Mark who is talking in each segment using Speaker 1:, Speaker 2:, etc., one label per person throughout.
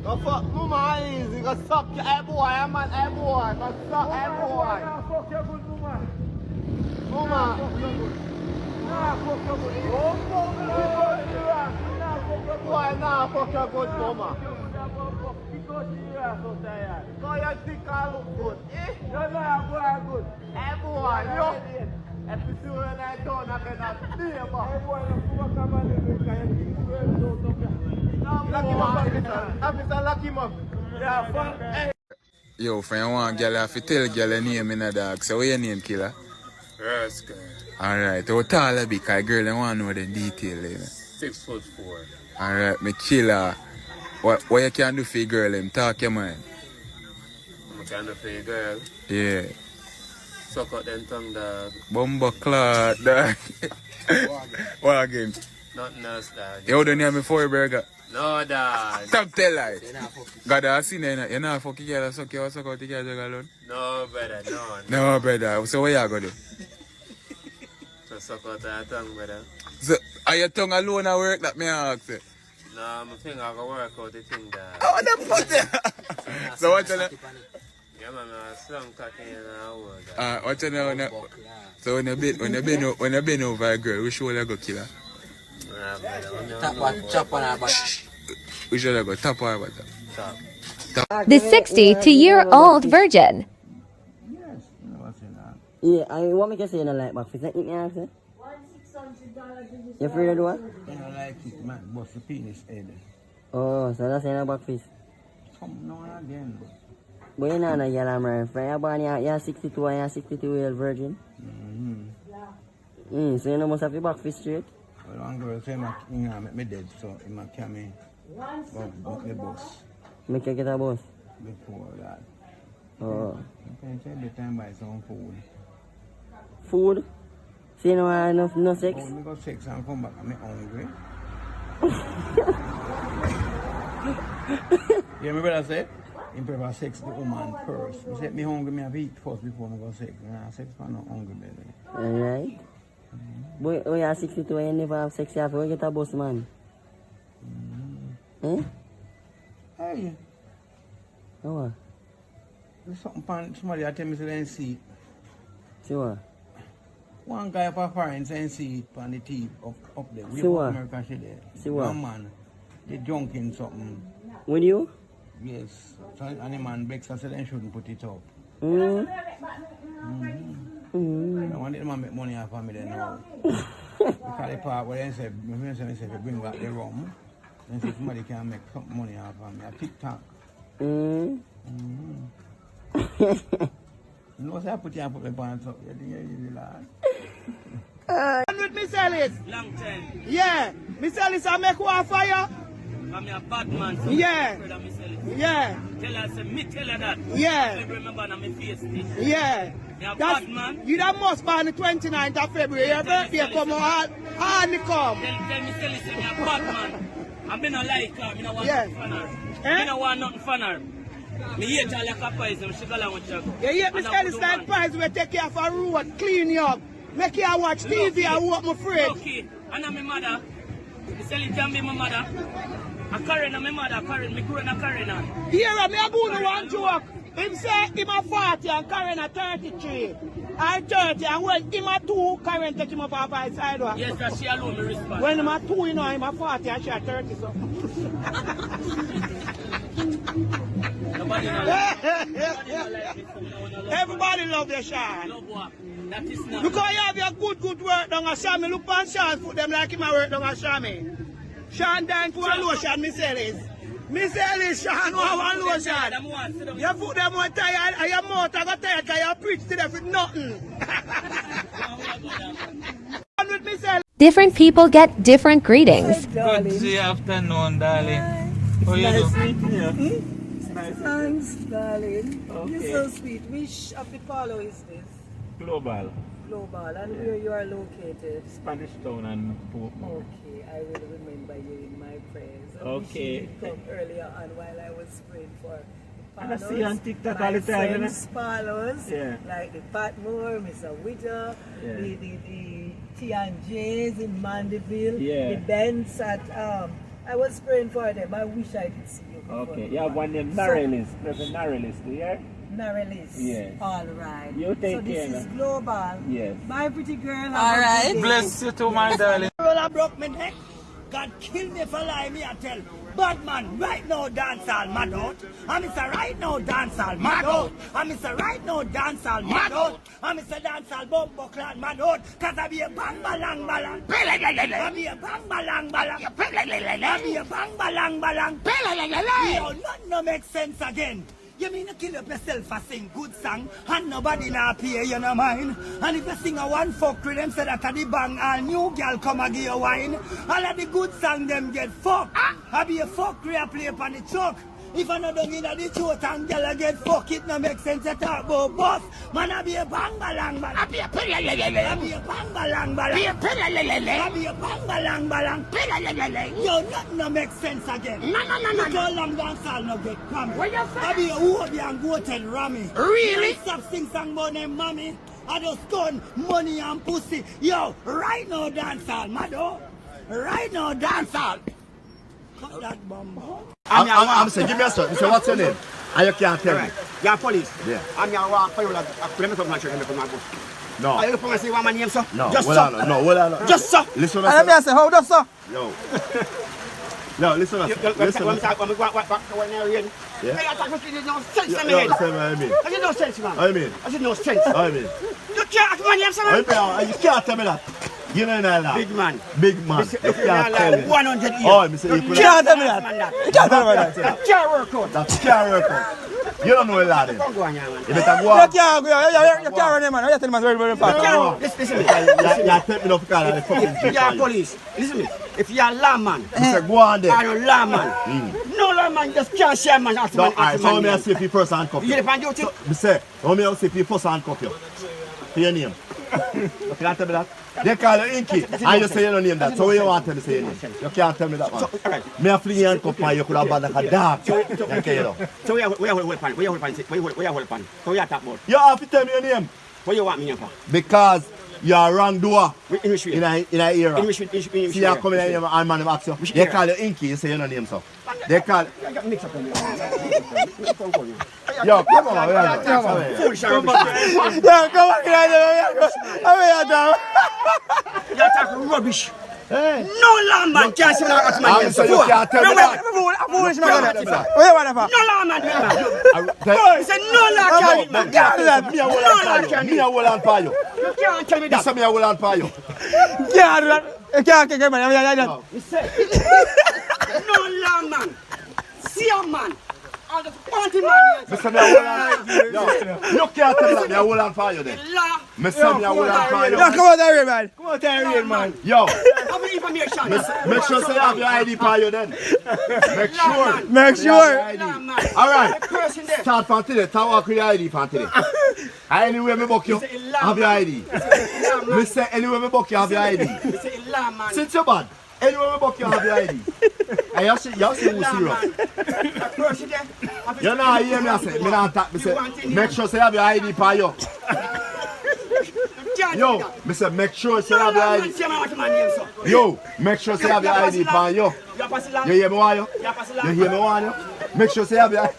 Speaker 1: Go fuck mama easy, go suck your hey boy, man, hey boy, go suck hey boy.
Speaker 2: Fuck your good mama.
Speaker 1: Mama.
Speaker 2: Nah, fuck your good.
Speaker 1: Oh, fuck your boy, nah, fuck your good mama.
Speaker 2: Because you are so tired.
Speaker 1: Because your dick all look good, eh?
Speaker 2: You're not boy good.
Speaker 1: Hey boy, look. Episode when I done, I cannot see you, but.
Speaker 2: Hey boy, you come and live in kind of things.
Speaker 1: Lucky Mom, Lucky Mom.
Speaker 2: Yeah, fuck. Hey.
Speaker 3: Yo, friend, one girl, I have to tell girl her name in a dog. So, what's your name, killer?
Speaker 4: Rascal.
Speaker 3: Alright, how tall are you? Because girl, I want to know the detail.
Speaker 4: 6'4".
Speaker 3: Alright, me killer. What you can do for your girl? Him talk your mind.
Speaker 4: What can do for your girl?
Speaker 3: Yeah.
Speaker 4: Suck out them tongue, dog.
Speaker 3: Bumbo clot, dog. What again?
Speaker 4: Nothing else, dog.
Speaker 3: You don't hear me for your burger?
Speaker 4: No, dog.
Speaker 3: Stop tell lies. God, I seen it. You know, fuck you, suck you, suck out the girl alone.
Speaker 4: No, brother, no.
Speaker 3: No, brother. So, what you going to do?
Speaker 4: So suck out that tongue, brother.
Speaker 3: So, are your tongue alone at work that me ask you?
Speaker 4: No, my finger I go work out the thing, dog.
Speaker 3: Oh, the fuck yeah. So, what you know?
Speaker 4: Yeah, man, I slung cocky in the world.
Speaker 3: What you know? So, when you bend over a girl, which shoulder go kill her?
Speaker 4: Nah, brother.
Speaker 5: Tap one, chop on her back.
Speaker 3: Which shoulder go tap her butt?
Speaker 4: Stop.
Speaker 6: The 62-year-old virgin.
Speaker 5: Yeah, I want me to say in a light box. Is that it, me answer? You afraid of the what?
Speaker 2: I don't like it, man. Bust the penis head.
Speaker 5: Oh, so that's in a back fist.
Speaker 2: Come now and again.
Speaker 5: But you're not a girl, I'm right. You're born, you're 62 and you're 62-year-old virgin. So you know must have your back fist straight?
Speaker 2: Well, one girl say make me dead, so he might carry me up the bus
Speaker 5: Make you get a bus?
Speaker 2: before that.
Speaker 5: Oh.
Speaker 2: Okay, take the time buy some food.
Speaker 5: Food? So you know enough, no sex?
Speaker 2: Oh, me go sex and come back and me hungry. You hear me brother say? He prefer sex the woman first. He said me hungry, me have eat first before me go sex. Nah, sex for no hungry baby.
Speaker 5: Alright. Boy, oh you're 62 and you never have sex, you have to get a bus, man. Eh?
Speaker 2: Hey,
Speaker 5: Oh what?
Speaker 2: there's something pan somebody tell me to then see.
Speaker 5: See what?
Speaker 2: One guy for foreign and see it on the teeth up there. We
Speaker 5: See what?
Speaker 2: America she there.
Speaker 5: See what?
Speaker 2: One man, they junking something.
Speaker 5: With you?
Speaker 2: Yes. So, and the man begs and said they shouldn't put it up. I want the man make money off of me then now. Because the part where they say, my friend say, if you bring back the rum, then say somebody can make some money off of me. A TikTok. You know, say I put you and put my pants up. You think you're easy, lad.
Speaker 1: With Miss Ellis.
Speaker 4: Long time.
Speaker 1: Yeah. Miss Ellis, I make one fire.
Speaker 4: I'm a bad man. So
Speaker 1: Yeah. Yeah.
Speaker 4: Tell her, say, me tell her that.
Speaker 1: Yeah.
Speaker 4: I remember na me face this.
Speaker 1: Yeah.
Speaker 4: You're a
Speaker 1: That's,
Speaker 4: bad man.
Speaker 1: you that must be on the 29th of February. Your birthday come on the come.
Speaker 4: Tell me, say, me a bad man. I me no like her. Me no want
Speaker 1: Yeah.
Speaker 4: nothing fun her.
Speaker 1: Eh?
Speaker 4: Me no want nothing fun her. Me hate her like a poison. She go along with you.
Speaker 1: You hear Miss Ellis like pies we take you off a road, clean you up, make you watch TV and walk my fridge.
Speaker 4: Okay. And I'm my mother. Me sell it can be my mother. I carry my mother, Karen. Me grown a Karen.
Speaker 1: Here, me a go to one joke. Him say him a 40 and Karen a 33. I 30 and when him a 2, Karen take him up off his side.
Speaker 4: Yes, that she alone me respect.
Speaker 1: When him a 2, you know, him a 40 and she a 30 so.
Speaker 4: Nobody no like me.
Speaker 1: Everybody love your Sean.
Speaker 4: Love what? That is not.
Speaker 1: Because you have your good work down a Shami. Look on Sean, put them like him a work down a Shami. Sean dying for a lotion, Miss Ellis. Miss Ellis, Sean want one lotion. You put them on tired and your mouth got tired because you preach to them with nothing. With Miss Ellis.
Speaker 6: Different people get different greetings.
Speaker 7: Good afternoon, darling. How you
Speaker 8: Nice
Speaker 7: doing?
Speaker 8: meeting you. Thanks, darling.
Speaker 7: Okay.
Speaker 8: You're so sweet. Which of the Palo is this?
Speaker 7: Global.
Speaker 8: Global. And where you are located?
Speaker 7: Spanish Town and Portmore.
Speaker 8: Okay, I will remember you in my prayers. I
Speaker 7: Okay.
Speaker 8: wish you did come earlier on while I was praying for the
Speaker 7: And I
Speaker 8: Palos,
Speaker 7: see you on TikTok
Speaker 8: my
Speaker 7: all the time, you know?
Speaker 8: friends Palos,
Speaker 7: Yeah.
Speaker 8: like the Patmore, Mr. Witter,
Speaker 7: Yeah.
Speaker 8: the T&J's in Mandeville,
Speaker 7: Yeah.
Speaker 8: the Benz at I was praying for them. I wish I did see you.
Speaker 9: Okay, you have one named Narelis. Reverend Narelis, do you hear?
Speaker 8: Narelis.
Speaker 9: Yes.
Speaker 8: All right.
Speaker 9: You take
Speaker 8: so this
Speaker 9: care
Speaker 8: is
Speaker 9: now.
Speaker 8: global.
Speaker 9: Yes.
Speaker 8: My pretty girl.
Speaker 1: All right.
Speaker 7: Bless you too, my darling.
Speaker 1: Roller broke me neck. God kill me for lie me I tell. Bad man, right now dance all mad out. I'm Mr. Right now dance all mad out. I'm Mr. Right now dance all mad out. I'm Mr. Dance all bumbo clan mad out. Cause I be a bang balang balang. I be a bang balang balang. I be a bang balang balang. Yo, none no make sense again. You mean to kill up yourself for sing good song and nobody not pay you no mind. And if you sing a one fuck with them say that at the bang all new girl come and give you wine. All of the good song them get fucked. I be a fuck play upon the truck. If I not done in the throat and girl get fuck it no make sense to talk about boss. Man I be a bang balang balang. I be a bang balang balang. I be a bang balang balang. Yo, nothing no make sense again. No. Go long dance all no get crammed. I be a whoopie and goated rammy. Really? Stop sing song about them mommy. I just gun money and pussy. Yo, right now dance all, maddo. Right now dance all. Cut that bomb.
Speaker 10: I'm saying, give me a start. You say, what's your name? And you can't tell me.
Speaker 11: You're police.
Speaker 10: Yeah.
Speaker 11: I'm your walk for you. Let me come and show you.
Speaker 10: No.
Speaker 11: Are you going to say what my name, sir?
Speaker 10: No.
Speaker 11: Just
Speaker 10: well,
Speaker 11: so.
Speaker 10: No, well, no.
Speaker 11: Just so.
Speaker 10: Listen,
Speaker 1: Let me say, how does so?
Speaker 10: Yo. No, listen, listen.
Speaker 11: When we go back to when you're in.
Speaker 10: Yeah.
Speaker 11: Hey, I talk to you, no sense in
Speaker 10: Yeah,
Speaker 11: me.
Speaker 10: I mean.
Speaker 11: I no sense, man.
Speaker 10: I mean.
Speaker 11: I no sense.
Speaker 10: I mean.
Speaker 11: You can't ask my name, sir, man.
Speaker 10: You can't tell me that. You know that.
Speaker 11: Big man.
Speaker 10: Big man. You can't tell me.
Speaker 11: 100 years.
Speaker 10: Oh, me say you
Speaker 11: can't tell me that.
Speaker 10: You can't tell me that.
Speaker 11: That can't work out.
Speaker 10: That can't work out. You don't know a lot. You
Speaker 11: Come go on, man.
Speaker 10: better go on.
Speaker 1: You can't run him, man. You tell him very, very fast.
Speaker 11: Listen to me.
Speaker 10: You take me up because of the fucking
Speaker 11: If you're police, listen to me. If you're a lawman,
Speaker 10: I say go on there.
Speaker 11: or a lawman, no lawman just can't share man.
Speaker 10: No, alright, so me see if you first handcuff
Speaker 11: You
Speaker 10: you.
Speaker 11: depend duty.
Speaker 10: Me say, how me see if you first handcuff you? For your name. You can't tell me that. They call you Inky, and you say you don't name that. So what you want to tell me say your name? You can't tell me that, man.
Speaker 11: Alright.
Speaker 10: Me a fling your handcuff and you could have been like a dog. Okay, you know.
Speaker 11: So where you hold pan? Where you hold pan? Where you hold pan? So where you talk about?
Speaker 10: You have to tell me your name.
Speaker 11: What you want me here for?
Speaker 10: Because you are wrongdoer
Speaker 11: In which way?
Speaker 10: in a era.
Speaker 11: In which way?
Speaker 10: See you come in here and man ask you. They call you Inky, you say you don't name so. They call
Speaker 11: I got mixed up on you.
Speaker 10: yo, come on, come on.
Speaker 11: Foolish and rubbish.
Speaker 1: Yeah, come on,
Speaker 11: You talk rubbish.
Speaker 10: Hey.
Speaker 11: No lawman can't say that my name.
Speaker 10: So you can't tell me that.
Speaker 1: I'm foolish, man. What you want for?
Speaker 11: No lawman, man. He said no law can
Speaker 10: Me a hold on for you.
Speaker 11: You can't tell me
Speaker 10: That's
Speaker 11: that.
Speaker 10: me a hold on for you.
Speaker 1: Yeah, do that. You can't kick him, man.
Speaker 11: He said no lawman. See a man. All the party man.
Speaker 10: Mr. Me a hold on. You can't tell me that. Me a hold on for you then.
Speaker 11: Law.
Speaker 10: Mr. Me a hold on for you.
Speaker 1: Yeah, come out there, man. Come out there, man.
Speaker 10: Yo,
Speaker 11: Have the information.
Speaker 10: make sure say you have your ID for you then. Make sure.
Speaker 1: Make sure.
Speaker 11: Lawman.
Speaker 10: All right.
Speaker 11: The person there.
Speaker 10: Start from today. Start walk with your ID from today. Anywhere me book you, have your ID. Me say anywhere me book you, have your ID.
Speaker 11: He said lawman.
Speaker 10: Since you're bad, anywhere me book you, have your ID. And you see who's serious.
Speaker 11: The person there.
Speaker 10: You know hear me I say, me not talk, me say, make sure say you have your ID for you. Yo, me say make sure say you have your ID. Yo, make sure say you have your ID for you. You hear me why you? You hear me why you? Make sure say you have your ID.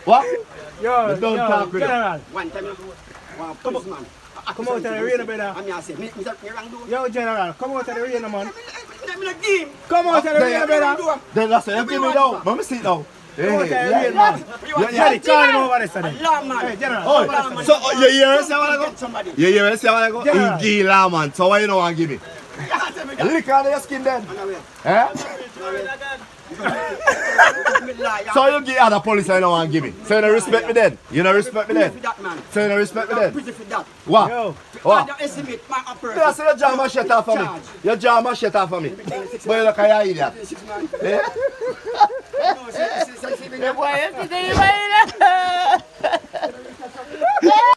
Speaker 10: What?
Speaker 1: Yo,
Speaker 10: Me don't talk with you.
Speaker 1: General.
Speaker 11: One time, one policeman.
Speaker 1: Come out of the arena, brother.
Speaker 11: I'm here say, me wrong do.
Speaker 1: Yo, General, come out of the arena, man.
Speaker 11: Let me not give.
Speaker 1: Come out of the arena, brother.
Speaker 10: Then that's it. You give me down. Let me sit down. Hey,
Speaker 1: Come out of the
Speaker 10: yeah,
Speaker 1: arena,
Speaker 10: yeah.
Speaker 1: man. Yeah, call him over there, son.
Speaker 11: Lawman.
Speaker 1: Hey, General.
Speaker 10: Oh, so you hear us? You hear us? You give man. So why you don't want to give me? Lick out your skin then. Eh? So you give other police I don't want to give me. So you don't respect me then? You don't respect me then? So you don't respect me then? What? What? I say you jam my shit off for me. You jam my shit off for me. But you look like you idiot. Eh?
Speaker 11: No,